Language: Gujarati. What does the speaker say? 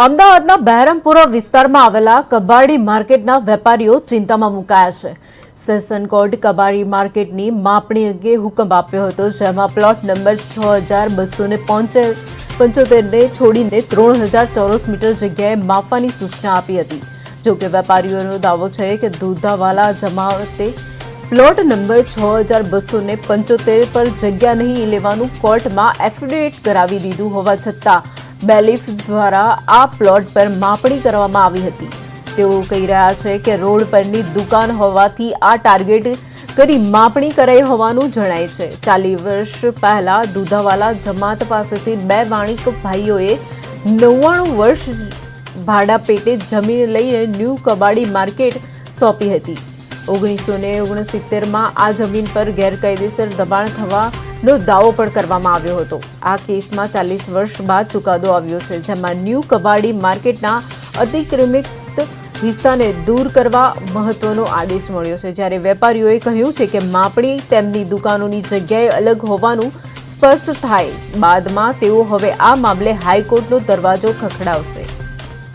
અમદાવાદના બહેરામપુરા વિસ્તારમાં આવેલા કબાડી માર્કેટના વેપારીઓ ચિંતામાં મુકાયા છે. સેશન કોર્ટ કબાડી માર્કેટની માપણી અંગે હુકમ આપ્યો હતો, જેમાં પ્લોટ નંબર 6275 ને છોડીને 3000 ચોરસ મીટર જગ્યાએ માપવાની સૂચના આપી હતી. જોકે વેપારીઓનો દાવો છે કે દુધાવાલા જમાવતે પ્લોટ નંબર 6275 પર જગ્યા નહીં લેવાનું કોર્ટમાં એફિડેવિટ કરાવી દીધું હોવા છતાં બેલીફ દ્વારા આ પ્લોટ પર માપણી કરવામાં આવી હતી. તેઓ કહી રહ્યા છે કે રોડ પરની દુકાન હોવાથી આ ટાર્ગેટ કરી માપણી કરાઈ હોવાનું જણાય છે. 40 વર્ષ પહેલા દુધાવાલા જમાત પાસેથી બે વાણિક ભાઈઓએ 99 વર્ષ ભાડા પેટે જમીન લઈને ન્યૂ કબાડી માર્કેટ સોંપી હતી. 1969માં આ જમીન પર ગેરકાયદેસર દબાણ થવાનો દાવો પણ કરવામાં આવ્યો હતો. આ કેસમાં 40 વર્ષ બાદ ચુકાદો આવ્યો છે, જેમાં ન્યૂ કબાડી માર્કેટના અતિક્રમિત હિસ્સાને દૂર કરવા મહત્વનો આદેશ મળ્યો છે. જ્યારે વેપારીઓએ કહ્યું છે કે માપણી તેમની દુકાનોની જગ્યાએ અલગ હોવાનું સ્પષ્ટ થાય બાદમાં તેઓ હવે આ મામલે હાઈકોર્ટનો દરવાજો ખખડાવશે.